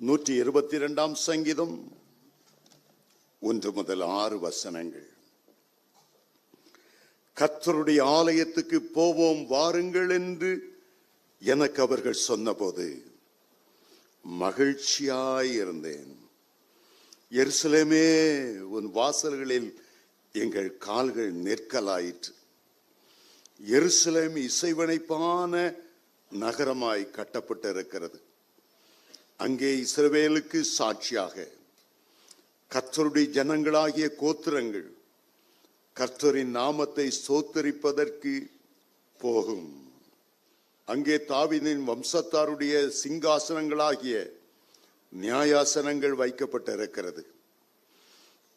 122 சங்கீதம் 1 முதல் 6 வசனங்கள். கர்த்தருடைய ஆலயத்துக்கு போவோம் வாருங்கள் என்று எனக்கு அவர்கள் சொன்னபோது மகிழ்ச்சியாயிருந்தேன். எருசலேமே, உன் வாசல்களில் எங்கள் கால்கள் நிற்கலாயிற்று. எருசலேம் இசைவனைப்பான நகரமாய் கட்டப்பட்டிருக்கிறது. அங்கே இஸ்ரவேலுக்கு சாட்சியாக கர்த்தருடைய ஜனங்களாகிய கோத்திரங்கள் கர்த்தரின் நாமத்தை ஸ்தோத்தரிப்பதற்கு போகும். அங்கே தாவீதின் வம்சத்தாருடைய சிங்காசனங்களாகிய நியாயாசனங்கள் வைக்கப்பட்டிருக்கிறது.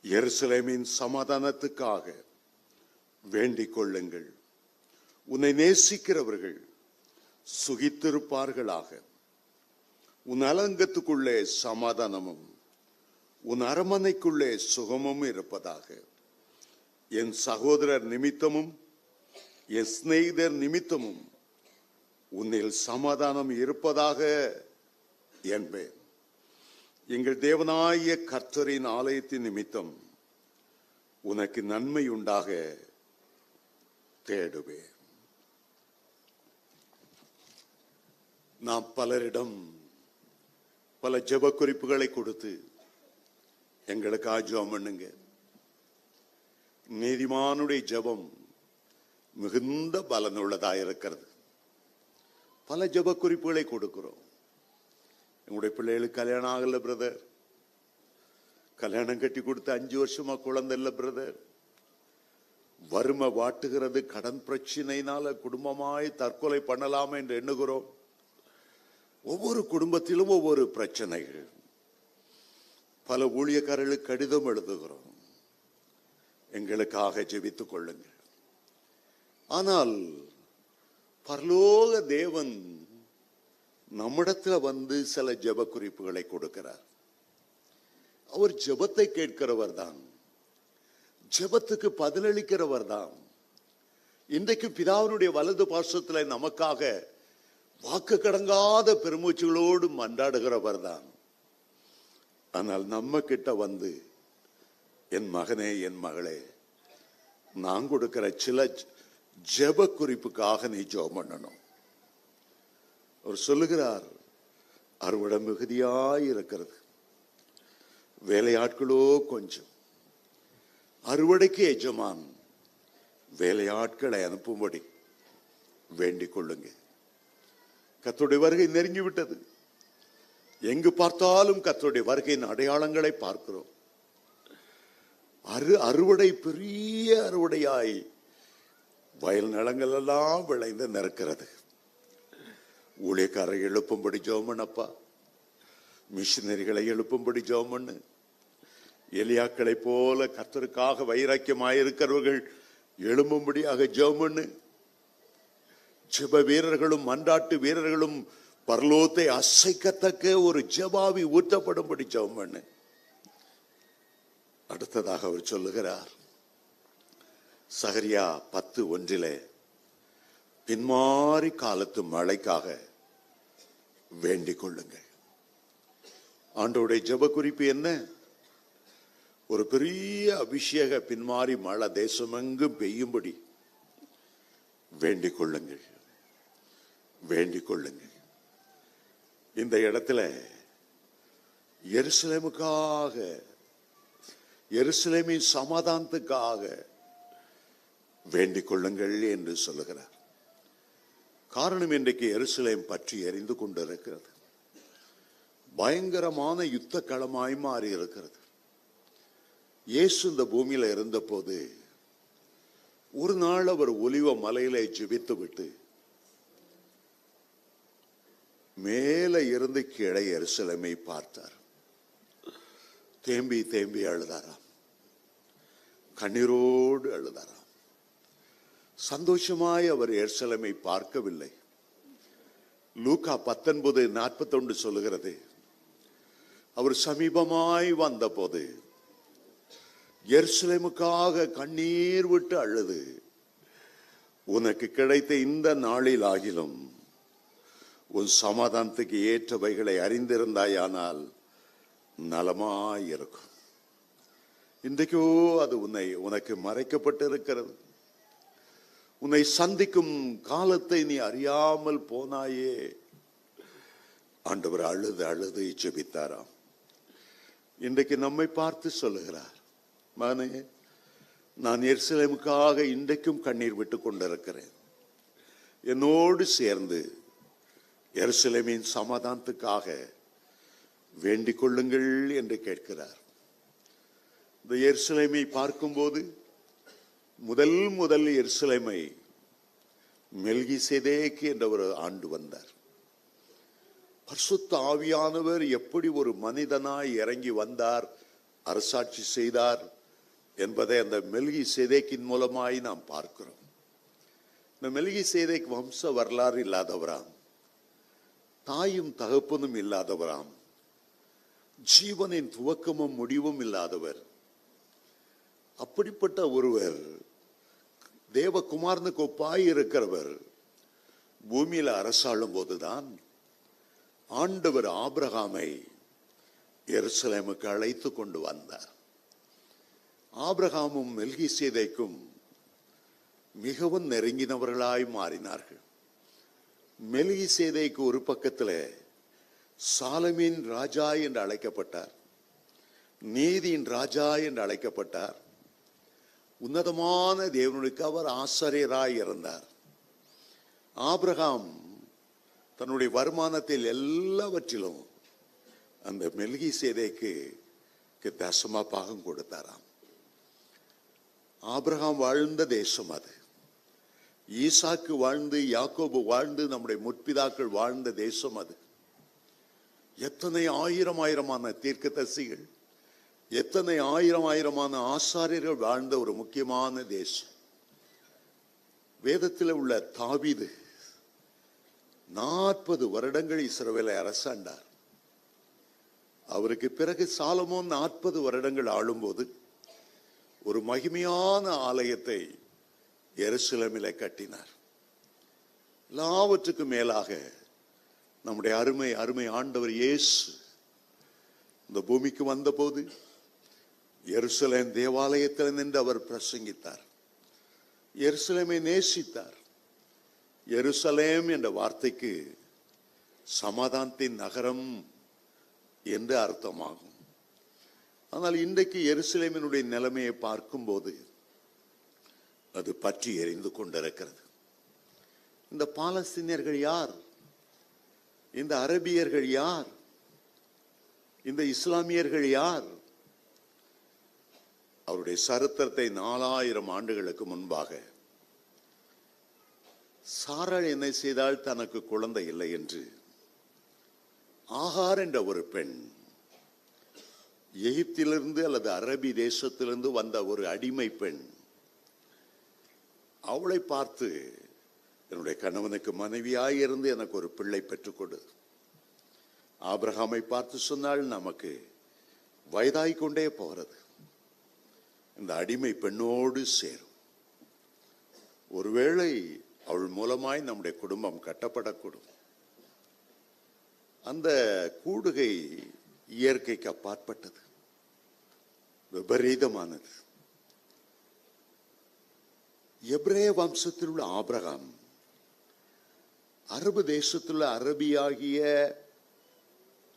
எருசலேமின் சமாதானத்துக்காக வேண்டிக் கொள்ளுங்கள். உன்னை நேசிக்கிறவர்கள் சுகித்திருப்பார்களாக. உன் அலங்கத்துக்குள்ளே சமாதானமும் உன் அரமனைக்குள்ளே சுகமும் இருப்பதாக. என் சகோதரர் நிமித்தமும் என் சிநேகிதர் நிமித்தமும் உன்னில் சமாதானம் இருப்பதாக என்பேன். எங்கள் தேவனாகிய கர்த்தரின் ஆலயத்தின் நிமித்தம் உனக்கு நன்மை உண்டாக தேடுவேன். நாம் பலரிடம் பல ஜெப குறிப்புகளை கொடுத்து எங்களுக்கு ஜெபம் பண்ணுங்க. நீதிமானுடைய ஜெபம் மிகுந்த பலனுள்ளதாக இருக்கிறது. பல ஜெப குறிப்புகளை கொடுக்கிறோம். எங்களுடைய பிள்ளைகளுக்கு கல்யாணம் ஆகல பிரதர், கல்யாணம் கட்டி கொடுத்து 5 வருஷமா குழந்தை இல்லை பிரதர், வறுமை வாட்டுகிறது, கடன் பிரச்சனையினால குடும்பமாய் தற்கொலை பண்ணலாமே என்று எண்ணுகிறோம். ஒவ்வொரு குடும்பத்திலும் ஒவ்வொரு பிரச்சனைகள். பல ஊழியக்காரர்களுக்கு கடிதம் எழுதுகிறோம், எங்களுக்காக ஜெபித்துக் கொள்ளுங்கள். ஆனால் பரலோக தேவன் நம்மிடத்துல வந்து சில ஜெப குறிப்புகளை கொடுக்கிறார். அவர் ஜெபத்தை கேட்கிறவர் தான், ஜெபத்துக்கு பதிலளிக்கிறவர் தான். இன்றைக்கு பிதாவினுடைய வலது பார்சத்துல நமக்காக வாக்கு கடங்காத பெருமூச்சுகளோடு மன்றாடுகிறவர் தான். ஆனால் நம்ம கிட்ட வந்து, என் மகனே என் மகளே, நான் கொடுக்கிற சில ஜெப குறிப்புக்காக நீ ஜெபம் பண்ணணும். அவர் சொல்லுகிறார், அறுவடை மிகுதியாய் இருக்கிறது, வேலையாட்களோ கொஞ்சம். அறுவடைக்கு எஜமான் வேலையாட்களை அனுப்பும்படி வேண்டிக் கொள்ளுங்க. கர்த்தருடைய வருகை நெருங்கிவிட்டது. எங்கு பார்த்தாலும் கர்த்தருடைய வருகையின் அடையாளங்களை பார்க்கிறோம். அறுவடை பெரிய அறுவடையாய் வயல் நிலங்கள் எல்லாம் விளைந்து நிற்கிறது. ஊழியக்காரரை எழுப்பும்படி ஜெபம் பண்ணப்பா, மிஷினரிகளை எழுப்பும்படி ஜெபம் பண்ணு. எலியாக்களை போல கர்த்தருக்காக வைராக்கியமாயிருக்கிறவர்கள் எழும்பும்படியாக ஜெபம் பண்ணு. ஜெப வீரர்களும் மன்றாட்டு வீரர்களும் பரலோகத்தை அசைக்கத்தக்க ஒரு ஜெபாவி ஊற்றப்படும்படி ஜெபம் பண்ணு. அடுத்ததாக அவர் சொல்லுகிறார், சகரியா 10:1 பின்மாறி காலத்து மழைக்காக வேண்டிக் கொள்ளுங்கள். ஆண்டவருடைய ஜெப குறிப்பு என்ன? ஒரு பெரிய அபிஷேக பின்மாறி மழை தேசமெங்கும் பெய்யும்படி வேண்டிக் கொள்ளுங்கள், வேண்டிக் கொள்ளுங்கள். இந்த இடத்துல எருசலேமுக்காக, எருசலேமின் சமாதானத்துக்காக வேண்டிக் கொள்ளுங்கள் என்று சொல்லுகிறார். காரணம், இன்றைக்கு எருசலேம் பற்றி எரிந்து கொண்டிருக்கிறது. பயங்கரமான யுத்த களமாய் மாறி இருக்கிறது. இயேசு இந்த பூமியில இருந்த போது ஒரு நாள் அவர் ஒலிவ மலையிலே ஜெபித்து விட்டு மேல இருந்து கீழே எருசலேமை பார்த்தார். தேம்பி தேம்பி அழுதாராம், கண்ணீரோடு அழுதாராம். சந்தோஷமாய் அவர் எருசலேமை பார்க்கவில்லை. லூக்கா 19:41 சொல்லுகிறது, அவர் சமீபமாய் வந்த போது எருசலேமுக்காக கண்ணீர் விட்டு அழுது, உனக்கு கிடைத்த இந்த நாளில் ஆகிலும் உன் சமாதானத்துக்கு ஏற்றவைகளை அறிந்திருந்தாயானால் நலமாயிருக்கும். இன்றைக்கோ அது உனக்கு மறைக்கப்பட்டு இருக்கிறது. உன்னை சந்திக்கும் காலத்தை நீ அறியாமல் போனாயே. ஆண்டவர் அழுது அழுது ஜெபித்தாராம். இன்றைக்கு நம்மை பார்த்து சொல்லுகிறார், மகனே, நான் எருசலேமுக்காக இன்றைக்கும் கண்ணீர் விட்டு கொண்டிருக்கிறேன். என்னோடு சேர்ந்து எருசலேமின் சமாதானத்துக்காக வேண்டிக் கொள்ளுங்கள் என்று கேட்கிறார். இந்த எருசலேமை பார்க்கும்போது முதல் எருசலேமை மெல்கிசேதேக்கு என்ற ஒரு ஆண்டு வந்தார். பரிசுத்த ஆவியானவர் எப்படி ஒரு மனிதனாய் இறங்கி வந்தார், அரசாட்சி செய்தார் என்பதை அந்த மெல்கிசேதேக்கின் மூலமாய் நாம் பார்க்கிறோம். இந்த மெல்கிசேதேக் வம்ச வரலாறு இல்லாதவராம், தாயும் தகப்பனும் இல்லாதவராம், ஜீவனின் துவக்கமும் முடிவும் இல்லாதவர். அப்படிப்பட்ட ஒருவர், தேவகுமாரனுக்கு ஒப்பாய் இருக்கிறவர், பூமியில அரசாளும் போதுதான் ஆண்டவர் ஆபிரகாமை எருசலேமுக்கு அழைத்து கொண்டு வந்தார். ஆபிரகாமும் மெல்கிசேதேக்கும் மிகவும் நெருங்கினவர்களாய் மாறினார்கள். மெல்கிசேதேக்கு ஒரு பக்கத்தில் சாலமின் ராஜா என்று அழைக்கப்பட்டார், நீதியின் ராஜா என்று அழைக்கப்பட்டார். உன்னதமான தேவனுக்கு அவர் ஆசாரியராய் இருந்தார். ஆபிரகாம் தன்னுடைய வருமானத்தில் எல்லாவற்றிலும் அந்த மெல்கிசேதேக்கு தசமா பாகம் கொடுத்தாராம். ஆபிரகாம் வாழ்ந்த தேசம் அது. ஈசாக்கு வாழ்ந்து, யாக்கோபு வாழ்ந்து, நம்முடைய முற்பிதாக்கள் வாழ்ந்த தேசம் அது. எத்தனை ஆயிரமான தீர்க்கதரிசிகள், எத்தனை ஆயிரமான ஆசாரியர்கள் வாழ்ந்த ஒரு முக்கியமான தேசம். வேதத்தில் உள்ள தாவீது 40 வருடங்கள் இஸ்ரவேலை அரசாண்டார். அவருக்கு பிறகு சாலமோன் 40 வருடங்கள் ஆளும்போது ஒரு மகிமையான ஆலயத்தை எருசலேமிலே கட்டினார். எல்லாவற்றுக்கும் மேலாக நம்முடைய அருமை ஆண்டவர் இயேசு இந்த பூமிக்கு வந்தபோது எருசலேம் தேவாலயத்தில் நின்று அவர் பிரசங்கித்தார். எருசலேமை நேசித்தார். எருசலேம் என்ற வார்த்தைக்கு சமாதானத்தின் நகரம் என்று அர்த்தமாகும். ஆனால் இன்றைக்கு எருசலேமினுடைய நிலைமையை பார்க்கும்போது அது பற்றி எரிந்து கொண்டிருக்கிறது. இந்த பாலஸ்தீனியர்கள் யார்? இந்த அரபியர்கள் யார்? இந்த இஸ்லாமியர்கள் யார்? அவருடைய சரித்திரத்தை 4000 ஆண்டுகளுக்கு முன்பாக சாராள் என்ன செய்தால் தனக்கு குழந்தை இல்லை என்று ஆகார் என்ற ஒரு பெண், எகிப்திலிருந்து அல்லது அரபி தேசத்திலிருந்து வந்த ஒரு அடிமை பெண், அவளை பார்த்து, என்னுடைய கணவனுக்கு மனைவியாயிருந்து எனக்கு ஒரு பிள்ளை பெற்றுக்கொடு. ஆபிரகாமை பார்த்து சொன்னால், நமக்கு வயதாய்கொண்டே போகிறது, இந்த அடிமை பெண்ணோடு சேரும், ஒருவேளை அவள் மூலமாய் நம்முடைய குடும்பம் கட்டப்படக்கூடும். அந்த கூடுகை இயற்கைக்கு அப்பாற்பட்டது, விபரீதமானது. எபிரேய வம்சத்தில் உள்ள ஆபிரகாம் அரபு தேசத்தில் அரபியாகிய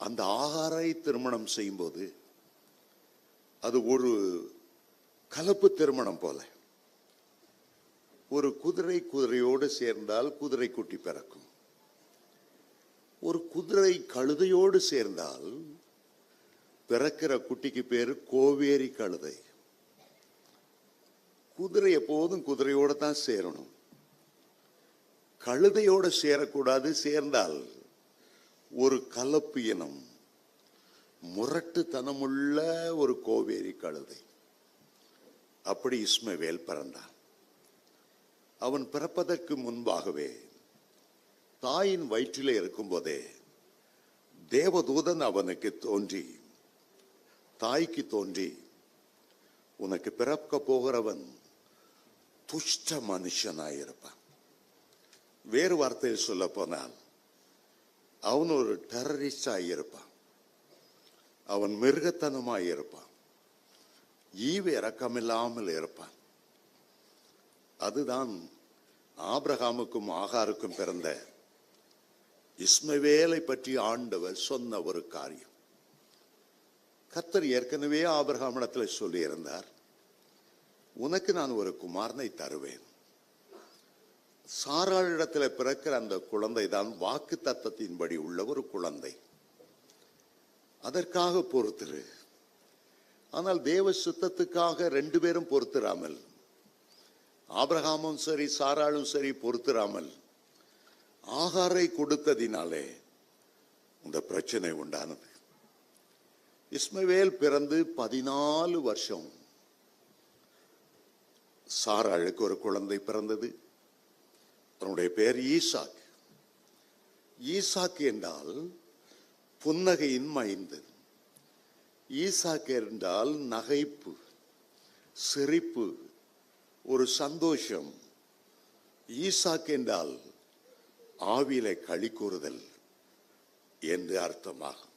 அந்த ஆகாரை திருமணம் செய்யும் போது அது ஒரு கலப்பு திருமணம் போல. ஒரு குதிரையோடு சேர்ந்தால் குதிரை குட்டி பிறக்கும், ஒரு குதிரை கழுதையோடு சேர்ந்தால் பிறக்கிற குட்டிக்கு பேரு கோவேரி கழுதை. குதிரை எப்போதும் குதிரையோட தான் சேரணும், கழுதையோட சேரக்கூடாது. சேர்ந்தால் ஒரு கலப்பு இனம், முரட்டுத்தனமுள்ள ஒரு கோவேரி கழுதை. அப்படி இஸ்மவேல் பிறந்தான். அவன் பிறப்பதற்கு முன்பாகவே தாயின் வயிற்றிலே இருக்கும் போதே தேவதூதன் அவனுக்கு தோன்றி, தாய்க்கு தோன்றி, உனக்கு பிறக்க போகிறவன் துஷ்ட மனுஷனாயிருப்பான். வேறு வார்த்தையில் சொல்ல போனால், அவன் ஒரு டெரரிஸ்டா இருப்பான், அவன் மிருகத்தனமாய் இருப்பான், ஈவு இரக்கமில்லாமல் இருப்பான். அதுதான் ஆபிரகாமுக்கும் ஆகாருக்கும் பிறந்த இஸ்மவேலை பற்றி ஆண்டவர் சொன்ன ஒரு காரியம். கர்த்தர் ஏற்கனவே ஆபிரகாமிடத்தில் சொல்லி இருந்தார், உனக்கு நான் ஒரு குமாரனை தருவேன். சாராளிடத்தில் பிறக்கிற அந்த குழந்தை தான் வாக்கு தத்தத்தின்படி உள்ள ஒரு குழந்தை. அதற்காக பொறுத்திரு. ஆனால் தேவ சுத்தத்துக்காக ரெண்டு பேரும் பொறுத்திராமல், ஆபிரகாமும் சரி சாராளும் சரி பொறுத்திராமல் ஆகாரை கொடுத்ததினாலே இந்த பிரச்சனை உண்டானது. இஸ்மவேல் பிறந்து 14 வருஷம் சாராளுக்கு ஒரு குழந்தை பிறந்தது. அவனுடைய பெயர் ஈசாக். ஈசாக் என்றால் புன்னகையின் மைந்தன். ஈசாக் என்றால் நகைப்பு, சிரிப்பு, ஒரு சந்தோஷம். ஈசாக் என்றால் ஆவியிலே களி கூறுதல் என்று அர்த்தமாகும்.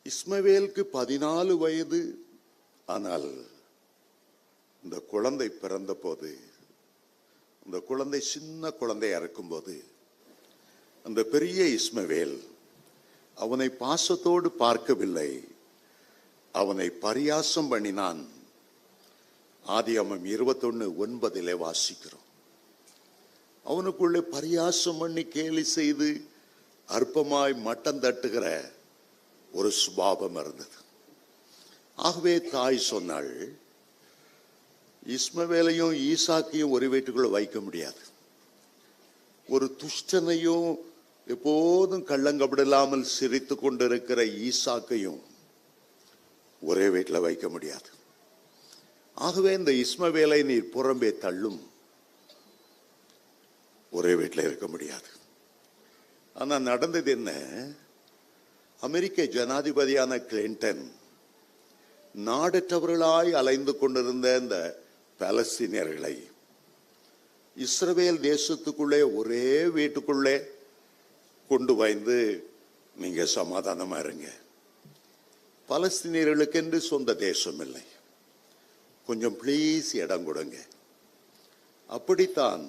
இஸ்மவேலுக்கு 14 வயது. ஆனால் இந்த குழந்தை பிறந்த போது, இந்த குழந்தை சின்ன குழந்தையா இருக்கும்போது, அந்த பெரிய இஸ்மவேல் அவனை பாசத்தோடு பார்க்கவில்லை, அவனை பரியாசம் பண்ணினான். ஆதியாகமம் 21:9 வாசிக்கிறோம். அவனுக்குள்ளே பரியாசம் பண்ணி கேலி செய்து அற்பமாய் மட்டம் தட்டுகிற ஒரு சுபாவம் இருந்தது. ஆகவே தாய் சொன்னாள், இஸ்மவேலையும் ஈசாக்கையும் ஒரு வீட்டுக்குள்ள வைக்க முடியாது, ஒரு துஷ்டனையும் எப்போதும் கள்ளங்கப்படில்லாமல் சிரித்து கொண்டிருக்கிற ஈசாக்கையும் ஒரே வீட்டில் வைக்க முடியாது. ஆகவே இந்த இஸ்மவேலை நீர் புறம்பே தள்ளும், ஒரே வீட்டில் இருக்க முடியாது. ஆனா நடந்தது என்ன? அமெரிக்க ஜனாதிபதியான கிளின்டன் நாடற்றவர்களாய் அலைந்து கொண்டிருந்த இந்த பாலஸ்தீனியர்களை இஸ்ரவேல் தேசத்துக்குள்ளே ஒரே வீட்டுக்குள்ளே கொண்டு வந்து, நீங்க சமாதானமா இருங்க, பாலஸ்தீனியர்களுக்கு என்று சொந்த தேசம் இல்லை, கொஞ்சம் ப்ளீஸ் இடம் கொடுங்க. அப்படித்தான்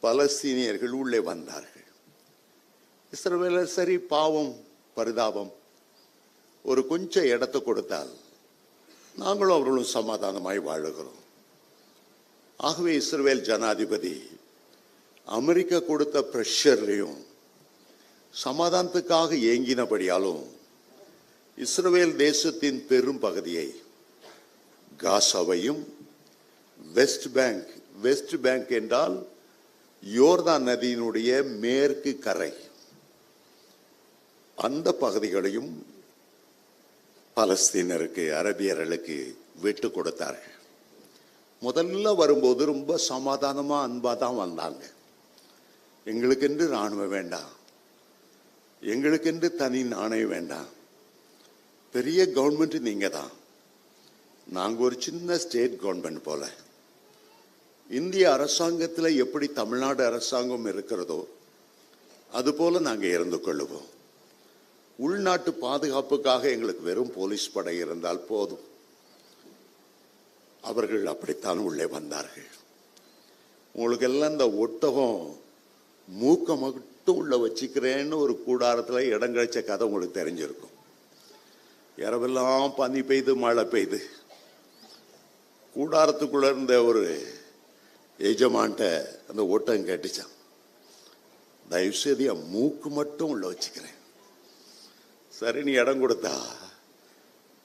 பாலஸ்தீனியர்கள் உள்ளே வந்தார்கள். இஸ்ரவேலர் சரி, பாவம், பரிதாபம், ஒரு கொஞ்சம் இடத்தை கொடுத்தால் நாங்களும் அவர்களும் சமாதானமாய் வாழுகிறோம். ஆகவே இஸ்ரவேல் ஜனாதிபதி அமெரிக்கா கொடுத்த பிரஷர்லையும் சமாதானத்துக்காக ஏங்கினபடியாலும் இஸ்ரவேல் தேசத்தின் பெரும் பகுதியை, காசாவையும் வெஸ்ட் பேங்க் என்றால் யோர்தான் நதியினுடைய மேற்கு கரை, அந்த பகுதிகளையும் பாலஸ்தீனருக்கு, அரபியர்களுக்கு விட்டு கொடுத்தார்கள். முதல்ல வரும்போது ரொம்ப சமாதானமா அன்பா தான் வந்தாங்க. எங்களுக்கென்று ராணுவம் வேண்டாம், எங்களுக்கென்று தனி நாணயம் வேண்டாம், பெரிய கவர்மெண்ட் நீங்க தான், நாங்க ஒரு சின்ன ஸ்டேட் கவர்மெண்ட் போல. இந்திய அரசாங்கத்தில் எப்படி தமிழ்நாடு அரசாங்கம் இருக்கிறதோ அதுபோல நாங்க இருந்து கொள்ளுவோம். உள்நாட்டு பாதுகாப்புக்காக எங்களுக்கு வெறும் போலீஸ் படை இருந்தால் போதும். அவர்கள் அப்படித்தான் உள்ளே வந்தார்கள். உங்களுக்கு எல்லாம் இந்த ஒட்டகம் மூக்க மட்டும் உள்ள வச்சுக்கிறேன்னு ஒரு கூடாரத்தில் இடம் கிடைச்ச கதை உங்களுக்கு தெரிஞ்சிருக்கும். இரவெல்லாம் பனி பெய்து மழை பெய்து கூடாரத்துக்குள்ள இருந்த ஒரு எஜமான்ட்ட அந்த ஒட்டகம் கேட்டுச்சான், தயவுசெய்து என் மூக்கு மட்டும் உள்ள வச்சுக்கிறேன். சரி, நீ இடம் கொடுத்தா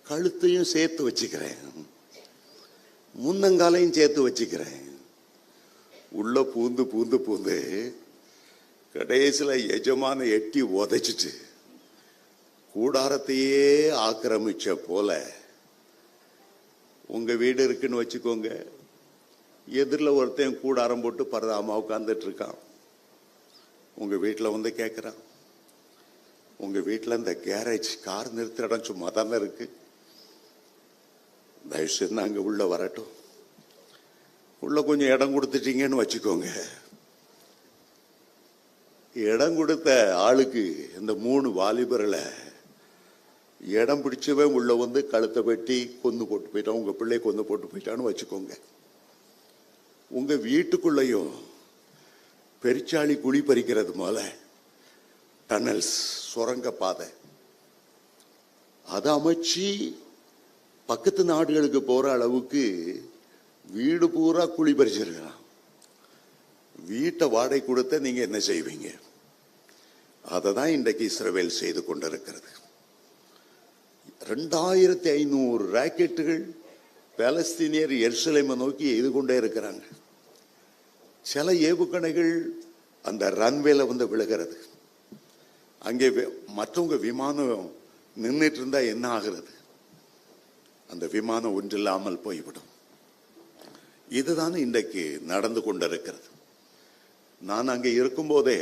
கழுத்தையும் சேர்த்து வச்சுக்கிறேன், முன்னங்காலையும் சேர்த்து வச்சுக்கிறேன். உள்ள பூந்து பூந்து பூந்து கடைசியில் எஜமான எட்டி உதைச்சிட்டு கூடாரத்தையே ஆக்கிரமிச்ச போல, உங்க வீடு இருக்குன்னு வச்சுக்கோங்க, எதிரில் ஒருத்தன் கூடாரம் போட்டு பரதாமா உட்கார்ந்துட்டு இருக்கான். உங்க வீட்டில் வந்து கேட்குறான், உங்க வீட்டில் இந்த கேரேஜ் கார் நிறுத்த இடம் சும்மா தானே இருக்கு, தயவுசெய்து அங்கே உள்ள வரட்டும், உள்ள கொஞ்சம் இடம் கொடுத்துட்டீங்கன்னு வச்சுக்கோங்க, இடம் கொடுத்த ஆளுக்கு இந்த 3 வாலிபர்களை இடம் பிடிச்சவன் உள்ள வந்து கழுத்தை வெட்டி கொண்டு போட்டு போயிட்டான். உங்க பிள்ளை கொண்டு போட்டு போயிட்டான்னு வச்சுக்கோங்க. உங்க வீட்டுக்குள்ளேயும் பெருச்சாளி குழி பறிக்கிறது போல டனல்ஸ், சுரங்க பாதை அதை அமைச்சு பக்கத்து நாடுகளுக்கு போற அளவுக்கு வீடு பூரா குழி பறிச்சிருக்கிறான். வீட்டை வாடகை கொடுத்த நீங்க என்ன செய்வீங்க? அதை தான் இன்றைக்கு இஸ்ரவேல் செய்து கொண்டிருக்கிறது. 2500 ராக்கெட்டுகள் பாலஸ்தீனியர் எருசலேமை நோக்கி எய்து கொண்டே இருக்கிறாங்க. சில ஏவுகணைகள் அந்த ரன்வேல வந்து விழுகிறது. அங்கே மற்றவங்க விமானம் நின்றுட்டு இருந்தா என்ன ஆகிறது? அந்த விமானம் ஒன்றில்லாமல் போய்விடும். இதுதான் இன்றைக்கு நடந்து கொண்டிருக்கிறது. நான் அங்கே இருக்கும்போதே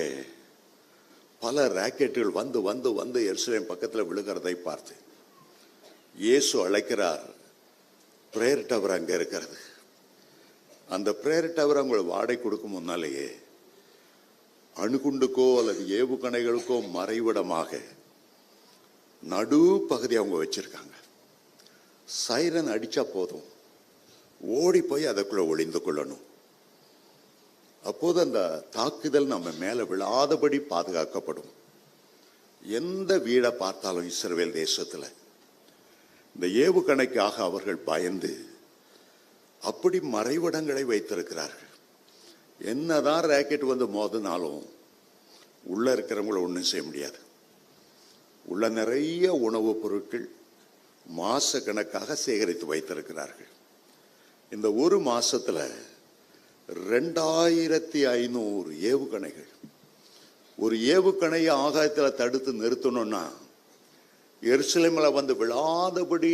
பல ராக்கெட்டுகள் வந்து வந்து வந்து எருசலேம் பக்கத்தில் விழுகிறதை பார்த்து இயேசு அழைக்கிறார். பிரேயர் டவர் அங்கே இருக்கிறது. அந்த பிரேயர் டவர் அவங்களை வாடகை கொடுக்கும் முன்னாலேயே அணுகுண்டுக்கோ அல்லது ஏவுகணைகளுக்கோ மறைவிடமாக நடு பகுதி அவங்க வச்சிருக்காங்க. சைரன் அடிச்சா போதும், ஓடி போய் அதற்குள்ள ஒளிந்து கொள்ளணும். அப்போது அந்த தாக்குதல் நம்ம மேல விழாதபடி பாதுகாக்கப்படும். எந்த வீடை பார்த்தாலும் இஸ்ரவேல் தேசத்துல இந்த ஏவுகணைக்காக அவர்கள் பயந்து அப்படி மறைவிடங்களை வைத்திருக்கிறார்கள். என்னதான் ராக்கெட் வந்து மோதினாலும் உள்ள இருக்கிறவங்கள ஒன்றும் செய்ய முடியாது. உள்ள நிறைய உணவுப் பொருட்கள் மாச கணக்காக சேகரித்து வைத்திருக்கிறார்கள். இந்த ஒரு மாசத்துல 2500 ஏவுகணைகள். ஒரு ஏவுகணையை ஆகாயத்தில் தடுத்து நிறுத்தணும்னா எருசலேமில் வந்து விழாதபடி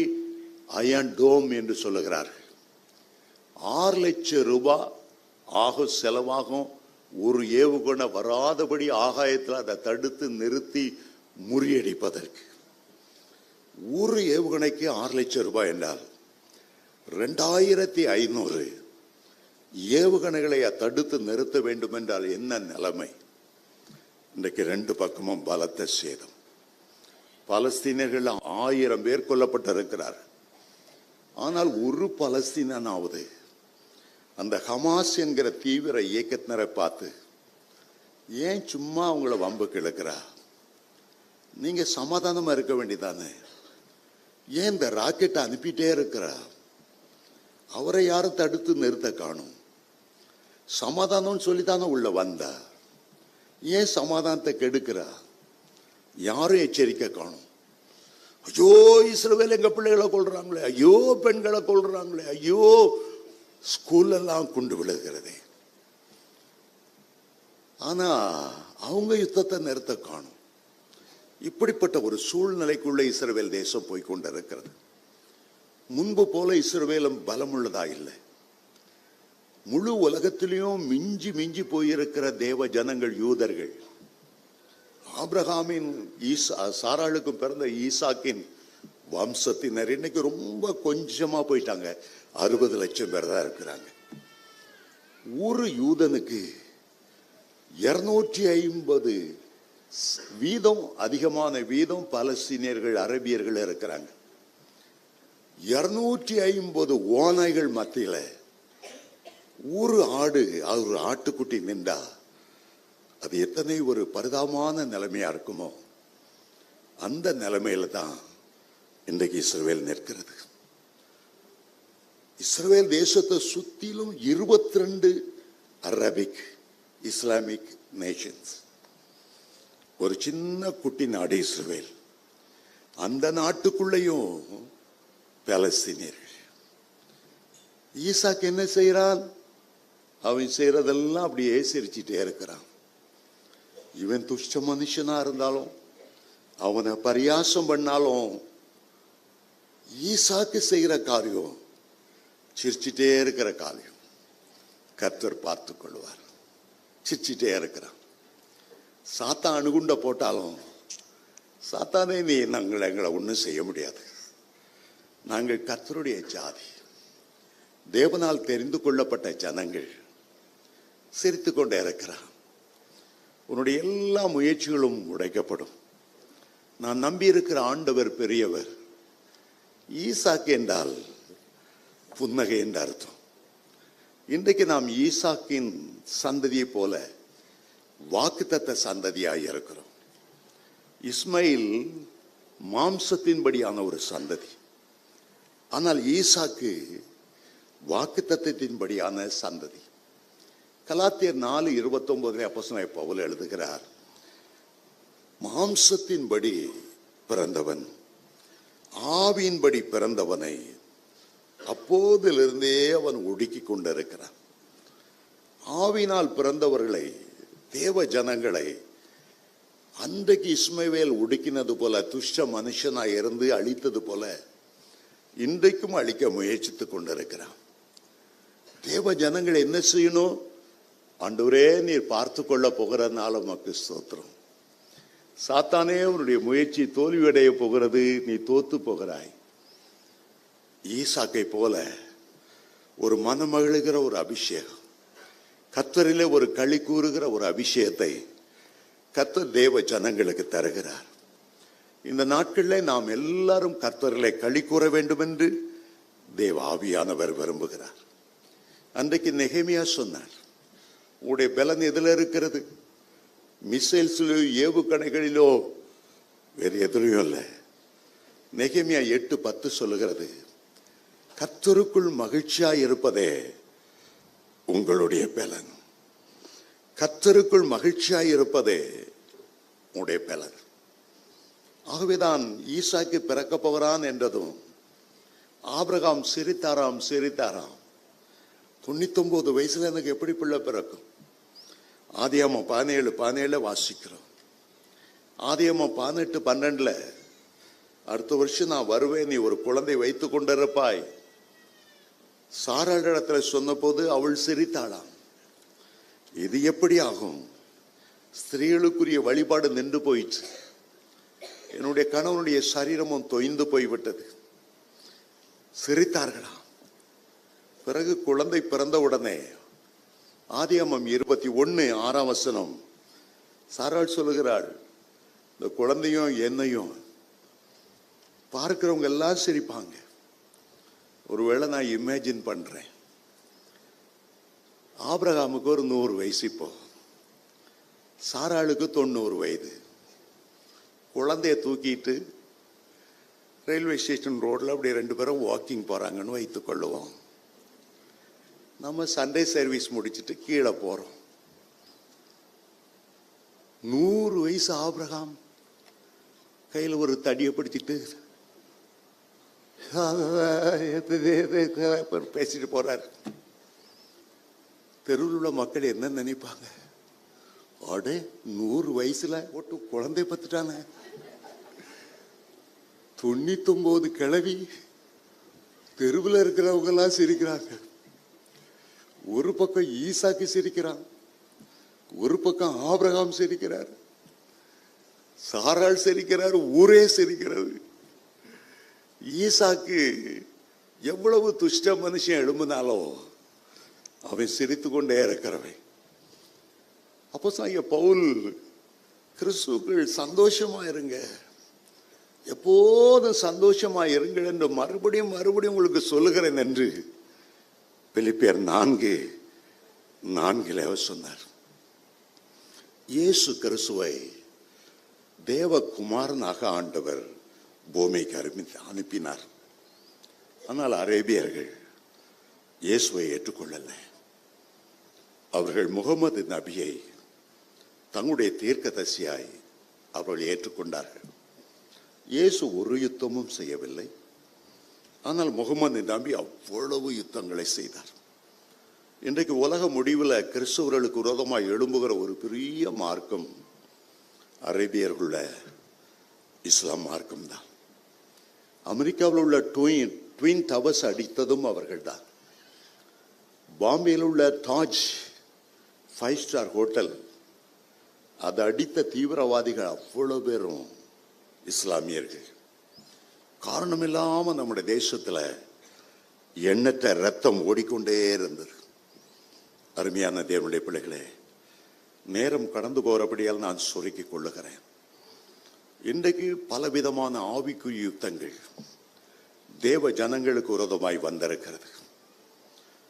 அயன் டோம் என்று சொல்லுகிறார்கள். 6 லட்சம் ரூபாய் ஆகும் செலவாகும். ஒரு ஏவுகணை வராதபடி ஆகாயத்தில் அதை தடுத்து நிறுத்தி முறியடிப்பதற்கு. ஒரு ஏவுகணைக்கு 6 லட்சம் ரூபாய் என்றால் 2500 ஏவுகணைகளை தடுத்து நிறுத்த வேண்டும் என்றால் என்ன நிலைமை? இன்றைக்கு 2 பக்கமும் பலத்த சேதம். பாலஸ்தீனர்கள் 1000 பேர் கொல்லப்பட்டிருக்கிறார். ஆனால் ஒரு பலஸ்தீனாவது அந்த ஹமாஸ் என்கிற தீவிர இயக்கத்தினரை பார்த்து ஏன் சும்மா அவங்கள வம்புக்கு இழுக்கிறா? நீங்க சமாதானமா இருக்க வேண்டியதானே? ஏன் இந்த ராக்கெட்டை அனுப்பிட்டே இருக்கிறா? அவரை யாரும் தடுத்து நிறுத்த காணும். சமாதானம் சொல்லித்தானே உள்ள வந்தா, ஏன் சமாதானத்தை கெடுக்கிறா? யாரும் எச்சரிக்கை காணும். ஐயோ இஸ்ரவேல் எங்க பிள்ளைகளை கொள்றாங்களே, ஐயோ பெண்களை கொள்றாங்களே, ஐயோ ஸ்கூல் எல்லாம் குண்டு விழுகிறதே. ஆனா அவங்க யுத்தத்தை நிறுத்த காணும். இப்படிப்பட்ட ஒரு சூழ்நிலைக்குள்ள இஸ்ரவேல் தேசம் போய்கொண்டிருக்கிறது. முன்பு போல இஸ்ரவேலும் பலம் உள்ளதா இல்லை. முழு உலகத்திலையும் மிஞ்சி மிஞ்சி போயிருக்கிற தேவ ஜனங்கள் யூதர்கள். ஆபிரகாமின் சாராளுக்கும் பிறந்த ஈசாக்கின் வம்சத்தினர் இன்னைக்கு ரொம்ப கொஞ்சமா போயிட்டாங்க. 60 லட்சம் பேர் தான் இருக்கிறாங்க. ஒரு யூதனுக்கு 250 வீதம் அதிகமான வீதம் பாலஸ்தீனியர்கள், அரபியர்கள் இருக்கிறாங்க. 250 ஓநாய்கள் மத்தியில ஒரு ஆடு, ஒரு ஆட்டுக்குட்டி நின்றா அது எத்தனை ஒரு பரிதாபமான நிலைமையா இருக்குமோ, அந்த நிலைமையில தான் இன்றைக்கு இஸ்ரவேல் நிற்கிறது. இஸ்ரவேல் தேசத்தை சுத்திலும் 22 அரபிக் இஸ்லாமிக் நேஷன்ஸ். ஒரு சின்ன குட்டி நாடு இஸ்ரவேல். அந்த நாட்டுக்குள்ளேயும் பாலஸ்தீனியர்கள். ஈசாக்கு என்ன செய்யறான்? அவன் செய்யறதெல்லாம் அப்படியே சிரிச்சிட்டே இருக்கிறான். இவன் துஷ்ட மனுஷனா இருந்தாலும், அவனை பரியாசம் பண்ணாலும், ஈசாக்கு செய்கிற காரியம் சிரிச்சிட்டே இருக்கிற காரியம் கர்த்தர் பார்த்து கொள்வார். சிரிச்சிட்டே இருக்கிறான். சாத்தான் அணுகுண்ட போட்டாலும், சாத்தானே நீ எங்களை ஒன்றும் செய்ய முடியாது, நாங்கள் கர்த்தருடைய ஜாதி, தேவனால் தெரிந்து கொள்ளப்பட்ட ஜனங்கள், சிரித்து கொண்டே இருக்கிறான். உன்னுடைய எல்லா முயற்சிகளும் உடைக்கப்படும். நான் நம்பியிருக்கிற ஆண்டவர் பெரியவர். ஈசாக்கு என்றால் புன்னகை என்ற அர்த்தம். இன்றைக்கு நாம் ஈசாக்கின் சந்ததியை போல வாக்குத்தத்த சந்ததியாக இருக்கிறோம். இஸ்மாயில் மாம்சத்தின்படியான ஒரு சந்ததி. ஆனால் ஈசாக்கு வாக்குத்தத்தத்தின்படியான சந்ததி. கலாத்தியர் 4:29 அப்போஸ்தலனாகிய பவுல் எழுதுகிறார், மாம்சத்தின்படி பிறந்தவன் ஆவியின்படி பிறந்தவனை அப்போதிலிருந்தே அவன் ஒடுக்கி கொண்டிருக்கிறான். ஆவியினால் பிறந்தவர்களை, தேவ ஜனங்களை அன்றைக்கு இஸ்மவேல் ஒடுக்கினது போல, துஷ்ட மனுஷனாய் இருந்து அழித்தது போல இன்றைக்கும் அழிக்க முயற்சித்துக் கொண்டிருக்கிறான். தேவ ஜனங்களை என்ன செய்யணும்? ஆண்டவரே, நீர் பார்த்து கொள்ள போகிறதுனால உமக்கு ஸ்தோத்திரம். சாத்தானே, உன்னுடைய முயற்சி தோல்வியடைய போகிறது, நீ தோத்து போகிறாய். ஈசாக்கை போல ஒரு மனமகிழுகிற ஒரு அபிஷேகம், கர்த்தரிலே ஒரு களி கூறுகிற ஒரு அபிஷேகத்தை கர்த்தர் தேவ ஜனங்களுக்கு தருகிறார். இந்த நாட்களில் நாம் எல்லாரும் கர்த்தரிலே களி கூற வேண்டும் என்று தேவ ஆவியானவர் விரும்புகிறார். அன்றைக்கு நெகேமியா சொன்னார், உங்களுடைய பலன் எதில் இருக்கிறது? மிசைல்ஸிலோ ஏவுகணைகளிலோ, வேறு எதிரையும் இல்லை. நெகேமியா 8:10 சொல்லுகிறது, கர்த்தருக்குள் மகிழ்ச்சியாய் இருப்பதே உங்களுடைய பலன். கர்த்தருக்குள் மகிழ்ச்சியாய் இருப்பதே உங்களுடைய பலன். ஆகவேதான் ஈசாக்கு பிறக்க போகிறான் என்றதும் ஆபிரகாம் சிரித்தாராம். 99 வயசுல எனக்கு எப்படி பிள்ளை பிறக்கும்? ஆதியாகமம் 17:17 வாசிக்கிறோம். ஆதியாகமம் 18:12 அடுத்த வருஷம் நான் வருவேன், நீ ஒரு குழந்தை வைத்துக் கொண்டிருப்பாய். சாராளிடத்துல சொன்ன போது அவள் சிரித்தாளாம். இது எப்படி ஆகும்? ஸ்திரீகளுக்குரிய வழிபாடு நின்று போயிற்று. என்னுடைய கணவனுடைய சரீரமும் தொய்ந்து போய்விட்டது. சிரித்தார்களாம். பிறகு குழந்தை பிறந்த உடனே ஆதியாகமம் 21:6 சாராள் சொல்லுகிறாள், இந்த குழந்தையும் என்னையும் பார்க்கிறவங்க எல்லாம் சிரிப்பாங்க. ஒருவேளை நான் இமேஜின் பண்றேன், ஆபிரகாமுக்கு ஒரு 100 வயசு, இப்போ சாராளுக்கு 90 வயது. குழந்தைய தூக்கிட்டு ரயில்வே ஸ்டேஷன் ரோட்ல அப்படி 2 பேரும் வாக்கிங் போறாங்கன்னு வைத்துக் கொள்ளுவோம். நம்ம சண்டே சர்வீஸ் முடிச்சுட்டு கீழே போறோம். 100 வயசு ஆபிரகாம் கையில் ஒரு தடியை பிடிச்சிட்டு பேசிட்டு போறாரு. தெருவில் உள்ள மக்கள் என்ன நினைப்பாங்க? அடே, 100 வயசுல போட்டு குழந்தை பத்துட்டானே. 99 கிழவி. தெருவில் இருக்கிறவங்க எல்லாம் சிரிக்கிறாங்க. ஒரு பக்கம் ஈசாக்கு சிரிக்கிறான், ஒரு பக்கம் ஆபிரகாம் சிரிக்கிறார், சாராள் சிரிக்கிறார், ஊரே சிரிக்கிறது. ஈசாக்கு எவ்வளவு துஷ்ட மனுஷன் எழும்பினாலும் அவன் சிரித்து கொண்டே இருக்கிறவன். அப்போஸ்தலனாகிய பவுல், கிறிஸ்துவுக்குள் சந்தோஷமா இருங்க, எப்போதும் சந்தோஷமா இருங்கள் என்று மறுபடியும் உங்களுக்கு சொல்லுகிறேன் என்று பிலிப்பியர் 4:4 அவர் சொன்னார். இயேசு கிறிஸ்துவை தேவகுமாரனாக ஆண்டவர் பூமிக்கு அனுப்பினார். ஆனால் அரேபியர்கள் இயேசுவை ஏற்றுக்கொள்ளல. அவர்கள் முகமது நபியை தங்களுடைய தீர்க்கதரிசியாய் அவர்கள் ஏற்றுக்கொண்டார்கள். இயேசு ஒரு யுத்தமும் செய்யவில்லை. ஆனால் முகமது நபி அவ்வளவு யுத்தங்களை செய்தார். இன்றைக்கு உலக முடிவில் கிறிஸ்தவர்களுக்கு விரோதமாக எழும்புகிற ஒரு பெரிய மார்க்கம் அரேபியர்களுள்ள இஸ்லாம் மார்க்கம் தான். அமெரிக்காவில் உள்ள ட்வின் டவர்ஸ் அடித்ததும் அவர்கள் தான். பாம்பேயில் உள்ள தாஜ் 5 ஸ்டார் ஹோட்டல், அதை அடித்த தீவிரவாதிகள் அவ்வளவு பேரும் இஸ்லாமியர்கள். காரணம் இல்லாம நம்முடைய தேசத்துல எண்ணற்ற ரத்தம் ஓடிக்கொண்டே இருந்தது. அருமையான தேவனுடைய பிள்ளைகளே, நேரம் கடந்து போறபடியால் நான் சுருக்கிக் கொள்ளுகிறேன். இன்றைக்கு பலவிதமான ஆவிக்குரிய யுத்தங்கள் தேவ ஜனங்களுக்கு விரோதமாய் வந்திருக்கிறது.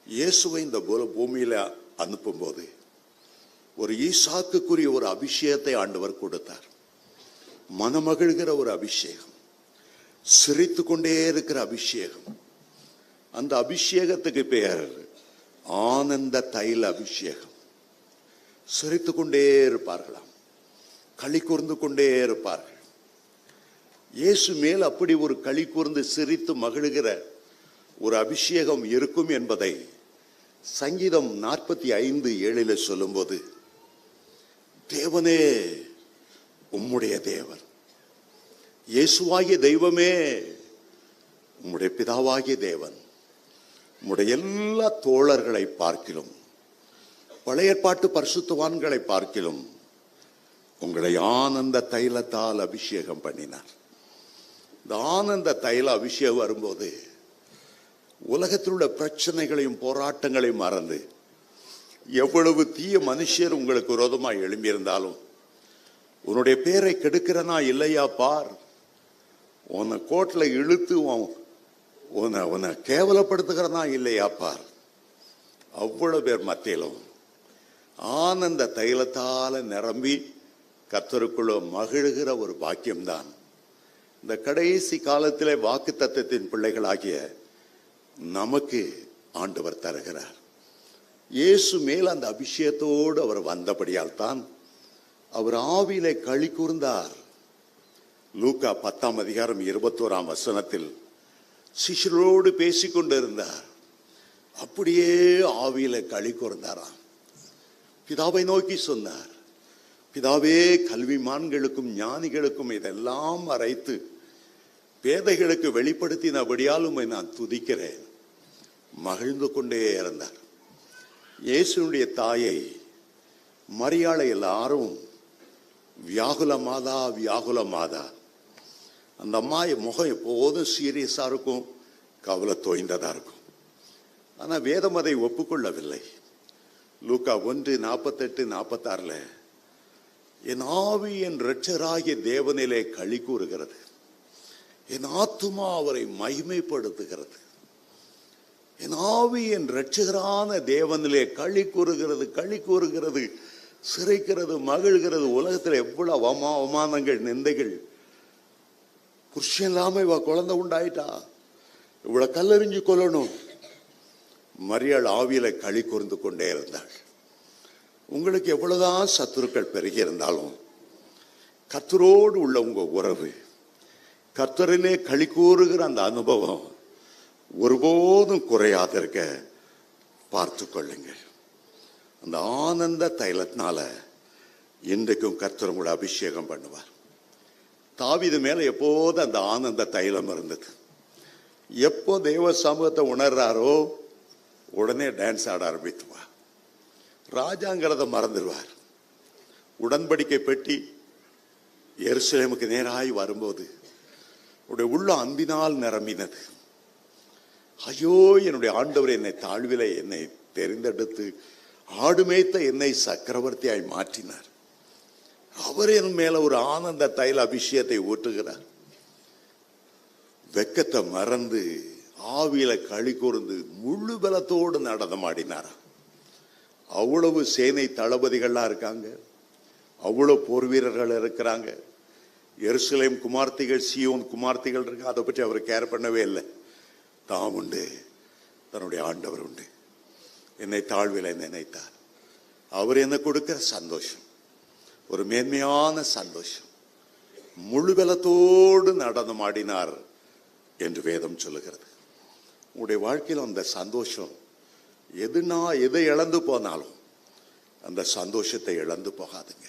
இயேசுவை இந்த பூமியில அனுப்பும் போது ஒரு ஈசாக்குக்குரிய ஒரு அபிஷேகத்தை ஆண்டவர் கொடுத்தார். மனமகிழ்கிற ஒரு அபிஷேகம், சிரித்து கொண்டே இருக்கிற அபிஷேகம். அந்த அபிஷேகத்துக்கு பெயர் ஆனந்த தைல அபிஷேகம். சிரித்து கொண்டே இருப்பார்களாம், களி கூர்ந்து கொண்டே இருப்பார்கள். இயேசு மேல் அப்படி ஒரு களி கூர்ந்து சிரித்து மகிழ்கிற ஒரு அபிஷேகம் இருக்கும் என்பதை சங்கீதம் 45:7 சொல்லும்போது, தேவனே உம்முடைய தேவன், இயேசுவாகிய தெய்வமே உம்முடைய பிதாவாகிய தேவன், உம்முடைய எல்லா தோழர்களை பார்க்கிலும், பழைய ஏற்பாட்டு பரிசுத்தவான்களை பார்க்கிலும் உங்களை ஆனந்த தைலத்தால் அபிஷேகம் பண்ணினார். இந்த ஆனந்த தைல அபிஷேகம் வரும்போது உலகத்தில் உள்ள பிரச்சனைகளையும் போராட்டங்களையும் மறந்து, எவ்வளவு தீய மனுஷர் உங்களுக்கு விரோதமாய் எழும்பியிருந்தாலும், உன்னுடைய பேரை கெடுக்கிறனா இல்லையா பார், உன்னை கோட்ல இழுத்து உன்னை கேவலப்படுத்துகிறனா இல்லையா பார், அவ்வளவு பேர் மத்தியிலும் ஆனந்த தைலத்தால நிரம்பி கர்த்தருக்குள்ள மகிழ்கிற ஒரு பாக்கியம்தான் இந்த கடைசி காலத்திலே வாக்கு தத்தத்தின் பிள்ளைகளாகிய நமக்கு ஆண்டவர் தருகிறார். இயேசு மேல் அந்த அபிஷேகத்தோடு அவர் வந்தபடியால் தான் அவர் ஆவியிலே களி கூர்ந்தார். லூக்கா 10:21 சிஷ்யரோடு பேசிக்கொண்டிருந்தார். அப்படியே ஆவியில களி கூர்ந்தாராம். பிதாவை நோக்கி சொன்னார், பிதாவே, கல்விமான்களுக்கும் ஞானிகளுக்கும் இதெல்லாம் மறைத்து பேதைகளுக்கு வெளிப்படுத்தினபடியால் உம்மை நான் துதிக்கிறேன். மகிழ்ந்து கொண்டே இருந்தார். இயேசுனுடைய தாயை மரியாளை எல்லாரும் வியாகுல மாதா வியாகுல மாதா, அந்த அம்மா முகம் எப்போதும் சீரியஸா இருக்கும், கவலை தோய்ந்ததா இருக்கும். ஆனா வேதம் அதை ஒப்புக்கொள்ளவில்லை. லூக்கா 1:48-46 என் ஆவி என் இரட்சகராகிய தேவனிலே களி கூறுகிறது, என் ஆத்துமா அவரை மகிமைப்படுத்துகிறது. என் ஆவி என் இரட்சகரான தேவனிலே களி கூறுகிறது, சிறைக்கிறது, மகிழ்கிறது. உலகத்தில் எவ்வளவு அவமானங்கள், நிந்தைகள். புருஷன் இல்லாம இவ குழந்தை உண்டாயிட்டா, இவ்வளவு கல்லறிஞ்சு கொள்ளணும். மரியாள் ஆவியில களி கூர்ந்து கொண்டே இருந்தாள். உங்களுக்கு எவ்வளவுதான் சத்துருக்கள் பெருகி இருந்தாலும் கர்த்தரோடு உள்ள உங்க உறவு, கர்த்தரிலே களி கூறுகிற அந்த அனுபவம் ஒருபோதும் குறையாதிருக்க பார்த்து கொள்ளுங்கள். அந்த ஆனந்த தைலத்தினால இன்றைக்கும் கர்த்தர் உங்களை அபிஷேகம் பண்ணுவார். தாவீது மேல எப்போது அந்த ஆனந்த தைலம் இருந்தது. எப்போ தேவ சமூகத்தை உணர்றாரோ உடனே டான்ஸ் ஆட ஆரம்பித்துவார். ராஜாங்கிறத மறந்துடுவார். உடன்படிக்கை பெட்டி எருசலேமுக்கு நேராய் வரும்போது உடைய உள்ள அன்பினால் நிரம்பினது. ஐயோ, என்னுடைய ஆண்டவர் என்னை தாழ்விலை என்னை தெரிந்தெடுத்து ஆடு மேய்த்த என்னை சக்கரவர்த்தியாய் மாற்றினார். அவர் என் மேல ஒரு ஆனந்த தைல அபிஷேகத்தை ஊற்றுகிறார். வெக்கத்தை மறந்து ஆவியில களி கூர்ந்து முழு பலத்தோடு நடனமாடினார். அவ்வளவு சேனை தளபதிகள்லாம் இருக்காங்க, அவ்வளவு போர் வீரர்கள் இருக்கிறாங்க. எருசலேம் குமார்த்திகள், சீயோன் குமார்த்திகள் இருக்கு. அதை பற்றி அவர் கேர் பண்ணவே இல்லை. தாம் உண்டு, தன்னுடைய ஆண்டவர் உண்டு. என்னை தாழ்வில நினைத்தார். அவர் என்ன கொடுக்கிற சந்தோஷம் ஒரு மேன்மையான சந்தோஷம். முழு பலத்தோடு நடனமாடினார் என்று வேதம் சொல்லுகிறது. உங்களுடைய வாழ்க்கையில் அந்த சந்தோஷம் எதை இழந்து போனாலும் அந்த சந்தோஷத்தை இழந்து போகாதுங்க.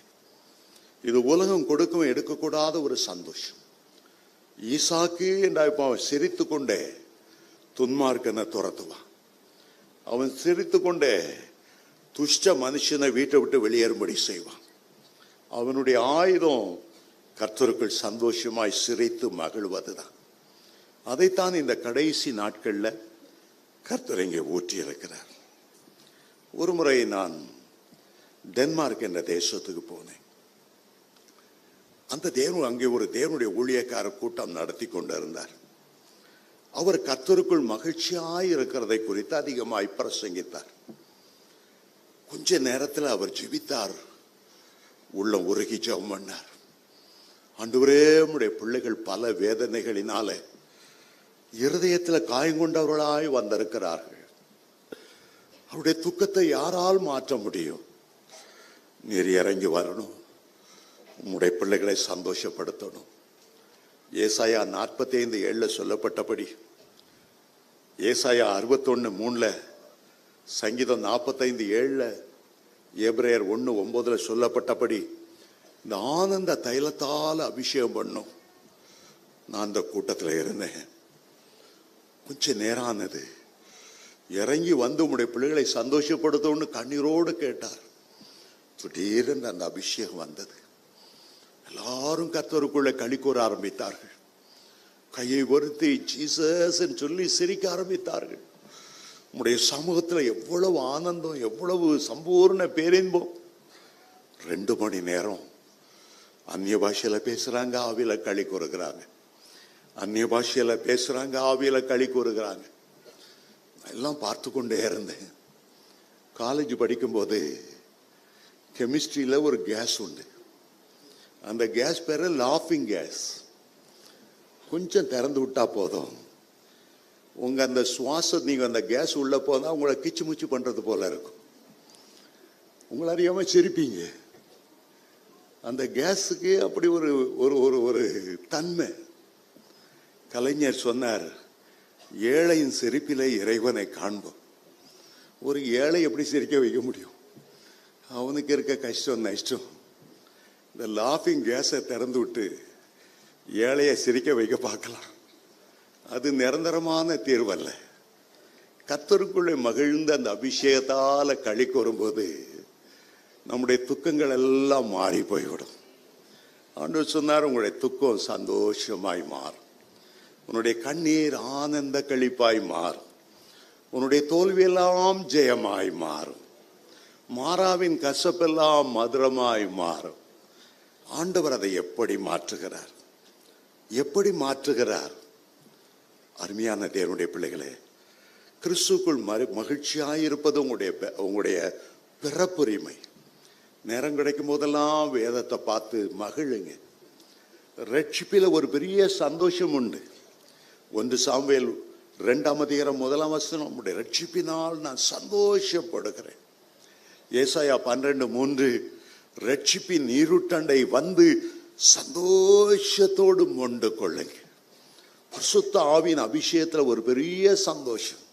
இது உலகம் கொடுக்கும் எடுக்கக்கூடாத ஒரு சந்தோஷம். ஈசாக்கு என்ற அவன் சிரித்து கொண்டே துன்மார்க்கனை துரத்துவான். அவன் சிரித்து கொண்டே துஷ்ட மனுஷனை வீட்டை விட்டு வெளியேறும்படி செய்வான். அவனுடைய ஆயுதம் கர்த்தருக்குள் சந்தோஷமாய் சிரித்து மகிழ்வதுதான். அதைத்தான் இந்த கடைசி நாட்கள்ல கர்த்தர் இங்கே ஊற்றி இருக்கிறார். ஒரு முறை நான் டென்மார்க் என்ற தேசத்துக்கு போனேன். அந்த அங்கே ஒரு தேவனுடைய ஊழியக்கார கூட்டம் நடத்தி கொண்டிருந்தார். அவர் கர்த்தருக்குள் மகிழ்ச்சியாய் இருக்கிறதை குறித்து அதிகமாய் பிரசங்கித்தார். கொஞ்ச நேரத்தில் அவர் ஜெபித்தார். உள்ளம் உருகி ஜெபம் பண்ணார். ஆண்டவரே, உம்முடைய பிள்ளைகள் பல வேதனைகளினால இருதயத்தில் காயங்கொண்டவர்களாய் வந்திருக்கிறார்கள். அவருடைய துக்கத்தை யாரால் மாற்ற முடியும்? நீர் இறங்கி வரணும், உம்முடைய பிள்ளைகளை சந்தோஷப்படுத்தணும். ஏசாயா 45:7 சொல்லப்பட்டபடி, ஏசாயா 61:3, சங்கீதம் 45:7, எபிரேயர் 1:9 சொல்லப்பட்டபடி இந்த ஆனந்த தைலத்தால் அபிஷேகம் பண்ணும். நான் அந்த கூட்டத்தில் இருந்தேன். கொஞ்ச நேரம் ஆனது. இறங்கி வந்து உம்முடைய பிள்ளைகளை சந்தோஷப்படுத்தணும்னு கண்ணீரோடு கேட்டார். திடீரென்று அந்த அபிஷேகம் வந்தது. எல்லாரும் கர்த்தருக்குள்ள களி கூற ஆரம்பித்தார்கள். கையை வருத்தி ஜீசஸ் சொல்லி சிரிக்க ஆரம்பித்தார்கள். உம்முடைய சமூகத்தில் எவ்வளவு ஆனந்தம், எவ்வளவு சம்பூர்ண பேரின்பம். 2 மணி நேரம் அந்நிய பாஷையில பேசுறாங்க, ஆவியில களி கூறுகிறாங்க. அந்நிய பாஷையில பேசுறாங்க, ஆவியில களி கூறுகிறாங்க. எல்லாம் பார்த்து கொண்டே இருந்தேன். காலேஜ் படிக்கும்போது கெமிஸ்ட்ரியில ஒரு கேஸ் உண்டு. அந்த கேஸ் பேரு லாஃபிங் கேஸ். கொஞ்சம் திறந்து விட்டா போதும், உங்க அந்த சுவாசம், நீங்க அந்த கேஸ் உள்ள போனா உங்களை கிச்சு முச்சு பண்றது போல இருக்கும். உங்களை அறியாம சிரிப்பீங்க. அந்த கேஸுக்கு அப்படி ஒரு ஒரு ஒரு ஒரு தன்மை. கலைஞர் சொன்னார், ஏழையின் சிரிப்பிலே இறைவனை காண்போம். ஒரு ஏழை எப்படி சிரிக்க வைக்க முடியும்? அவனுக்கு இருக்க கஷ்டம் நஷ்டம். இந்த லாஃபிங் கேஸை திறந்து விட்டு ஏழையை சிரிக்க வைக்க பார்க்கலாம். அது நிரந்தரமான தீர்வு அல்ல. கர்த்தருக்குள்ளே மகிழ்ந்த அந்த அபிஷேகத்தால களி கூறும்போது நம்முடைய துக்கங்கள் எல்லாம் மாறி போய்விடும். ஆண்டவர் சொன்னார், உங்களுடைய துக்கம் சந்தோஷமாய் மாறும், உன்னுடைய கண்ணீர் ஆனந்த களிப்பாய் மாறும், உன்னுடைய தோல்வியெல்லாம் ஜெயமாய் மாறும், மாறாவின் கசப்பெல்லாம் மதுரமாய் மாறும். ஆண்டவர் அதை எப்படி மாற்றுகிறார்? எப்படி மாற்றுகிறார்? அருமையான தேவனுடைய பிள்ளைகளே, கிறிஸ்துக்குள் மகிழ்ச்சியாயிருப்பது உங்களுடைய பிறப்புரிமை. நேரம் கிடைக்கும் போதெல்லாம் வேதத்தை பார்த்து மகிழுங்க. ரட்சிப்பில ஒரு பெரிய சந்தோஷம் உண்டு. 1 சாமுவேல் 2:1 உங்களுடைய ரட்சிப்பினால் நான் சந்தோஷப்படுகிறேன். ஏசாயா 12:3, ரட்சிப்பின் நீருட்டண்டை வந்து சந்தோஷத்தோடு மொண்டு கொள்ளுங்க. பரிசுத்த ஆவியின் அபிஷேகத்தில் ஒரு பெரிய சந்தோஷம்.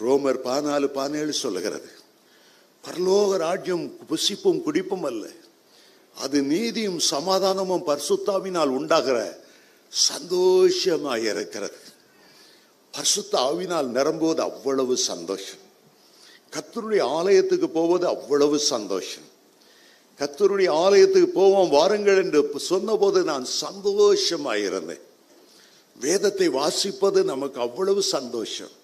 ரோமர் 14:17 சொல்லுகிறது, பரலோக ராஜ்யம் புசிப்பும் குடிப்பும் அல்ல, அது நீதியும் சமாதானமும் பரிசுத்தாவினால் உண்டாகிற சந்தோஷமாய் இருக்கிறது. பரிசுத்த ஆவினால் நிரம்புவது அவ்வளவு சந்தோஷம். கர்த்தருடைய ஆலயத்துக்கு போவது அவ்வளவு சந்தோஷம். கர்த்தருடைய ஆலயத்துக்கு போவோம் வாருங்கள் என்று சொன்னபோது நான் சந்தோஷமாயிருந்தேன். வேதத்தை வாசிப்பது நமக்கு அவ்வளவு சந்தோஷம்.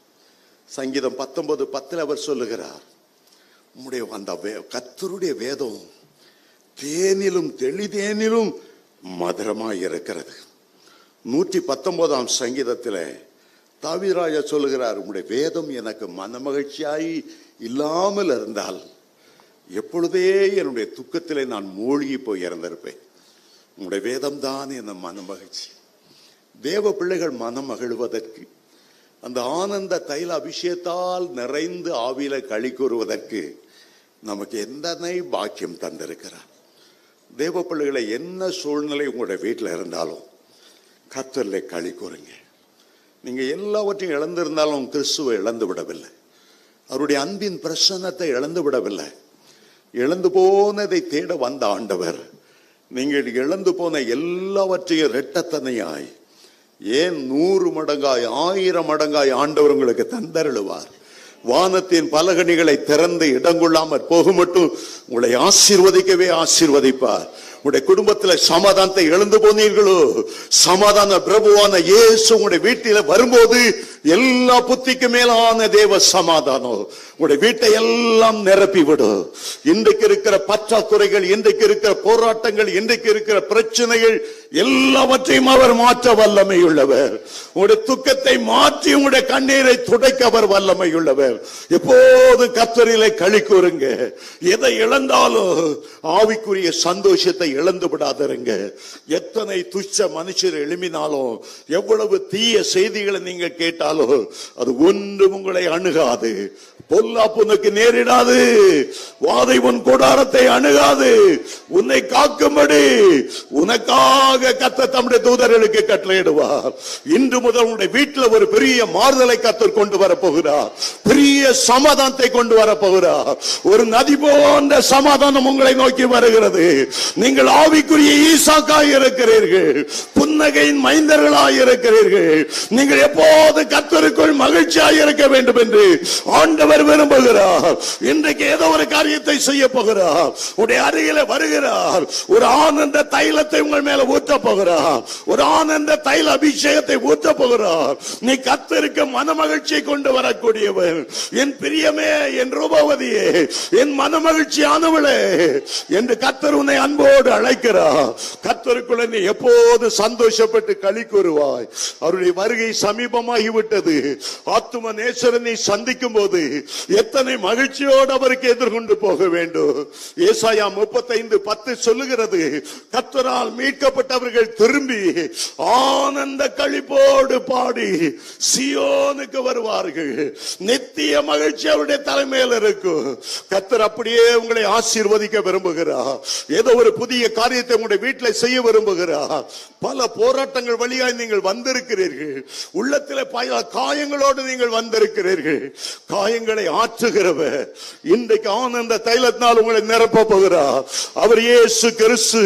சங்கீதம் 19:10 அவர் சொல்லுகிறார், உம்முடைய அந்த கர்த்தருடைய வேதம் தேனிலும் தெளிதேனிலும் மதுரமாய் இருக்கிறது. 119 சங்கீதத்தில் தாவீதுராஜா சொல்லுகிறார், உம்முடைய வேதம் எனக்கு மனமகிழ்ச்சியாய் இல்லாமல் இருந்தால் எப்பொழுதே என்னுடைய துக்கத்திலே நான் மூழ்கி போய் இறந்திருப்பேன். உங்களுடைய வேதம் தான் என் மனமகிழ்ச்சி. தேவ பிள்ளைகள் மனம் மகிழ்வதற்கு, அந்த ஆனந்த தைல அபிஷேகத்தால் நிறைந்து ஆவியில களி கூறுவதற்கு நமக்கு எந்தனை பாக்கியம் தந்திருக்கிறார். தேவ பிள்ளைகளை என்ன சூழ்நிலை உங்களுடைய வீட்டில் இருந்தாலும் கர்த்தரிலே களி கூறுங்க. நீங்க எல்லாவற்றையும் இழந்திருந்தாலும் கிறிஸ்துவை இழந்து விடவில்லை. அவருடைய அன்பின் பிரசன்னத்தை இழந்து விடவில்லை. இழந்து போனதை தேட வந்த ஆண்டவர் நீங்கள் இழந்து போன எல்லாவற்றையும் இரட்டத்தனையாய், ஏன் 100 மடங்காய் 1000 மடங்காய் ஆண்டவர் உங்களுக்கு தந்தருளுவார். வானத்தின் பலகணிகளை திறந்து இடங்கொள்ளாமற் போக மட்டும் உங்களை ஆசீர்வதிக்கவே ஆசீர்வதிப்பார். உங்களுடைய குடும்பத்தில் சமாதானத்தை இழந்து போனீர்களோ, சமாதான பிரபுவான இயேசு உங்களுடைய வீட்டில வரும்போது எல்லா புத்திக்கு மேலான தேவ சமாதானம் உங்களுடைய வீட்டை எல்லாம் நிரப்பி விடும். இன்றைக்கு இருக்கிற பற்றாக்குறைகள், இன்றைக்கு இருக்கிற போராட்டங்கள், இன்றைக்கு இருக்கிற பிரச்சனைகள் எல்லாவற்றையும் அவர் மாற்ற வல்லமை உள்ளவர். உங்களுடைய துக்கத்தை மாற்றி உங்களுடைய கண்ணீரை துடைக்க அவர் வல்லமை உள்ளவர். எப்போது கர்த்தரிலே களி கூறுங்க. எதை இழந்தாலும் ஆவிக்குரிய சந்தோஷத்தை இழந்து விடாதீங்க. எத்தனை துச்ச மனுஷர் எழுப்பினாலும், எவ்வளவு தீய செய்திகளை நீங்க கேட்டாலும் அது ஒன்று உங்களை அணுகாது. பொல்லாப்பு உனக்கு நேரிடாது. வாதை உன் கூடாரத்தை அணுகாது. உன்னை காக்கும்படி உனக்காக கர்த்தர் தம்முடைய தூதர்களுக்கு கட்டளையிடுவார். இன்று முதல் உங்களுடைய வீட்டில் ஒரு பெரிய மாறுதலை கர்த்தர் கொண்டு வரப்போகிறார். பெரிய சமாதானத்தை கொண்டு வரப்போகிறார். ஒரு நதி போன்ற சமாதானம் உங்களை நோக்கி வருகிறது. நீங்கள் ஆவிக்குரிய ஈசாக்காய் இருக்கிறீர்கள். புன்னகையின் மைந்தர்களாய் இருக்கிறீர்கள். நீங்கள் எப்போது கர்த்தருக்குள் மகிழ்ச்சியாய் இருக்க வேண்டும் என்று ஆண்டவர் விரும்புகிறார். இன்றைக்கு ஏதோ ஒரு காரியத்தை செய்ய போகிறார். உடைய அருகில வருகிறார். ஒரு ஆனந்த தைலத்தை உங்கள் மேல ஊற்ற போகிறார். ஒரு ஆனந்த தைல அபிஷேகத்தை ஊற்ற போகிறார். நீ கர்த்தருக்கு மனமகிழ்ச்சியை கொண்டு வரக்கூடியவர். என் பிரியமே, என் ரூபவதியே, என் மனமகிழ்ச்சியானவளே என்று கர்த்தர் உன்னை அன்போடு அழைக்கிறார். கர்த்தருக்குள்ள நீ எப்போது சந்தோஷப்பட்டு களி கூறுவாய். அவருடைய வருகை சமீபமாகிவிட்டது. ஆத்தும நேசரை சந்திக்கும் போது எத்தனை மகிழ்ச்சியோடு அவருக்கு எதிர்கொண்டு போக வேண்டும். ஏசாயா 35:10 சொல்லுகிறது, கர்த்தரால் மீட்கப்பட்டவர்கள் திரும்பி ஆனந்த களிப்போடு பாடி சியோனுக்கு வருவார்கள். நித்திய மகிழ்ச்சி அவருடைய தலைமையில் இருக்கும். கர்த்தர் அப்படியே உங்களை ஆசீர்வதிக்க விரும்புகிறார். ஏதோ ஒரு புதிய காரியத்தை உங்களுடைய வீட்டில் செய்ய விரும்புகிறார். பல போராட்டங்கள் வழியாய் நீங்கள் வந்திருக்கிறீர்கள். உள்ளத்தில் பல காயங்களோடு நீங்கள் வந்திருக்கிறீர்கள். காயங்களை ஆற்றுகிறவர் இன்றைக்கு ஆனந்த தைலத்தினால் உங்களை நிரப்ப போகிறார். அவர் இயேசு கிறிஸ்து.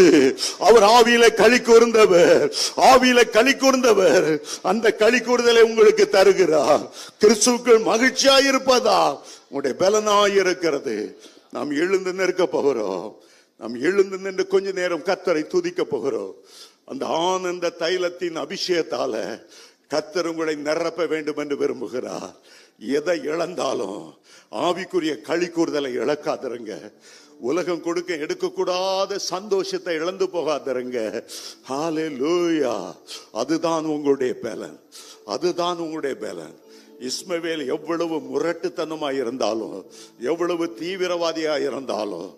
அவர் ஆவியில களி கூர்ந்தவர். ஆவியில களி கூர்ந்தவர் அந்த களி கூறுதலை உங்களுக்கு தருகிறார். கிறிஸ்துவுக்குள் மகிழ்ச்சியாய் இருப்பதா உங்களுடைய பலனாய் இருக்கிறது. நாம் எழுந்து நிற்க போகிறோம். நாம் எழுந்து நின்று கொஞ்ச நேரம் கர்த்தரை துதிக்க போகிறோம். அந்த ஆனந்த தைலத்தின் அபிஷேகத்தால கர்த்தர் உங்களை நிரப்ப வேண்டும் என்று விரும்புகிறார். எதை இழந்தாலும் ஆவிக்குரிய களி கூறுதலை இழக்காதருங்க. உலகம் கொடுக்க எடுக்கக்கூடாத சந்தோஷத்தை இழந்து போகாதருங்க. ஹல்லேலூயா. அதுதான் உங்களுடைய பலன். அதுதான் உங்களுடைய பலன். இஸ்மவேல் எவ்வளவு முரட்டுத்தனமாய் இருந்தாலும், எவ்வளவு தீவிரவாதியாக இருந்தாலும்,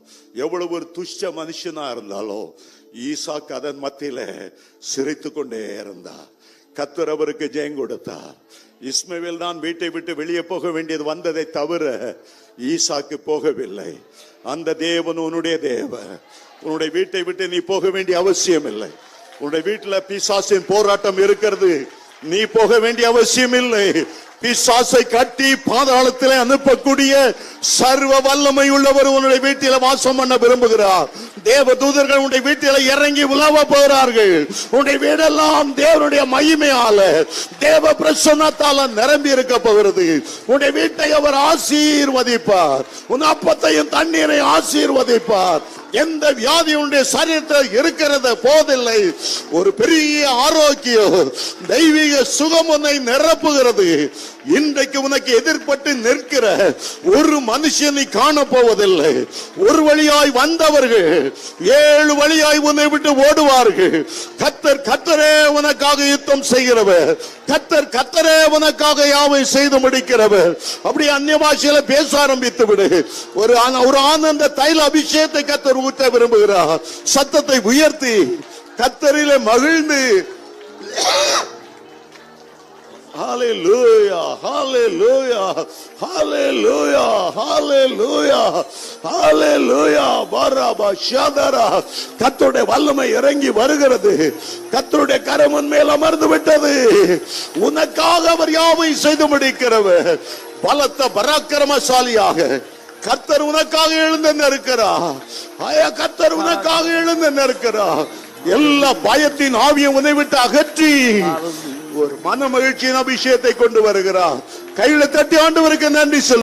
எவ்வளவு ஒரு துஷ்ட மனுஷனா இருந்தாலும், ஈசாக்கு அதன் மத்தியில சிரித்து கொண்டே இருந்தார். கர்த்தர் அவருக்கு ஜெயம் கொடுத்தார். இஸ்மவேல் தான் வீட்டை விட்டு வெளியே போக வேண்டியது வந்ததை தவிர ஈசாக்கு போகவில்லை. அந்த தேவன் உன்னுடைய தேவன். உன்னுடைய வீட்டை விட்டு நீ போக வேண்டிய அவசியம் இல்லை. உன்னுடைய வீட்டில் பிசாசின் போராட்டம் இருக்கிறது. நீ போக வேண்டிய அவசியம் இல்லை. பிசாசை கட்டி பாதாளத்திலே அனுப்பக்கூடிய சர்வ வல்லமை உள்ளவர் உன்னுடைய வீட்டில வாசம் பண்ண விரும்புகிறார். தேவ தூதர்கள் உன்னுடைய வீட்டில இறங்கி உலவ போகிறார்கள். உன்னுடைய வீடெல்லாம் தேவனுடைய மகிமையால, தேவ பிரசன்னத்தால நிரம்பி இருக்க போகிறது. உன்னுடைய வீட்டை அவர் ஆசீர்வதிப்பார். உன் அப்பத்தையும் தண்ணீரை ஆசீர்வதிப்பார். எந்த வியாதி உன்னுடைய சரீரத்தில் இருக்கிறது போதில்லை. ஒரு பெரிய ஆரோக்கியம், தெய்வீக சுகம் உன்னை நிரப்புகிறது. இன்றைக்கு உனக்கு எதிர்பட்டு நிற்கிற ஒரு மனுஷனை காண போவதில்லை. ஒரு வழியாய் வந்தவர்கள் 7 வழியாய் உன்னை விட்டு ஓடுவார்கள். கர்த்தரே உனக்காக யுத்தம் செய்கிறவர். கர்த்தரே உனக்காக யாவை செய்து முடிக்கிறவர். அப்படி அந்நிய பாஷையில பேச ஆரம்பித்து விடு. ஒரு ஆனந்த தைல அபிஷேகத்தை கர்த்தர் ஊற்ற விரும்புகிறார். சத்தத்தை உயர்த்தி கர்த்தரிலே மகிழ்ந்து ஹalleluya hallelujah hallelujah hallelujah hallelujah baraba shadara. கர்த்தருடைய வல்லமை இறங்கி வருகிறது. கர்த்தருடைய கரம் உன் மேல் அமர்ந்து விட்டது. உனக்காக அவர் யாவை செய்து முடிக்கிறவர். பலத்த பராக்கிரமசாலியாக கர்த்தர் உனக்காக எழுந்து நிற்கிறார். கர்த்தர் உனக்காக எழுந்து நிற்கிறார். எல்லா பயத்தின் ஆவியை உன்னை விட்டு அகற்றி ஒரு மன மகிழ்ச்சியின் அபிஷேகத்தை கொண்டு வருகிறார். கையில தட்டி ஆண்டவருக்கு நன்றி சொல்.